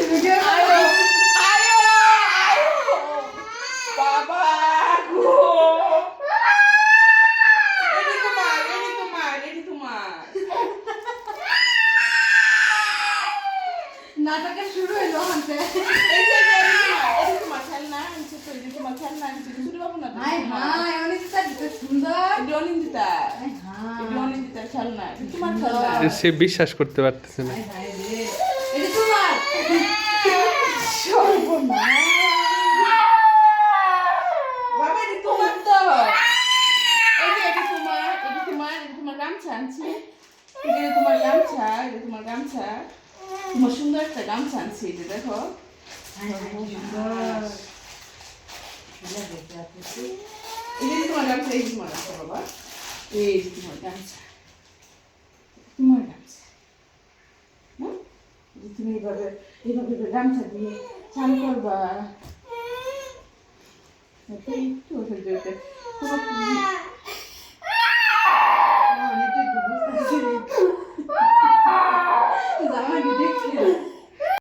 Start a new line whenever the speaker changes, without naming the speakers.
Video
আয়ো আয়ো আয়ো বাবা গো এটি তোমার এটি তোমার এটি তোমার
নাটকের শুরু হলো হাতে
এই যে এটি তোমার খেলনা আনছে তো এটি তোমার খেলনা আনছে শুরু বাবু না
হাই হাই অনিতা এত সুন্দর
এটি অনিন্দিতা
হাই হাই
এটি অনিন্দিতার খেলনা এটি তোমার খেলনা
সে বিশ্বাস করতে পারতেছে না।
হাই হাই রে এটা তোমার সর্বনাশ
বাবা এটি তোমার তো এই যে এটি তোমার এটি তোমার এটি তোমার গামছা আনছি এটা তোমার গামছা এটা তোমার গামছা তোমার সুন্দর একটা গামছা আনছি এই যে দেখো
হাই হাই কি সুন্দর এটা দেখতে আসছে
এই যে তোমার গামছা এই যে তোমার গামছা বাবা এই যে তোমার গামছা তোমার গামছা হুম? এই যে তুমি এইভাবে এইভাবে করে গামছা দিয়ে চান করবা এতে একটু ফেলতে হতে কোনো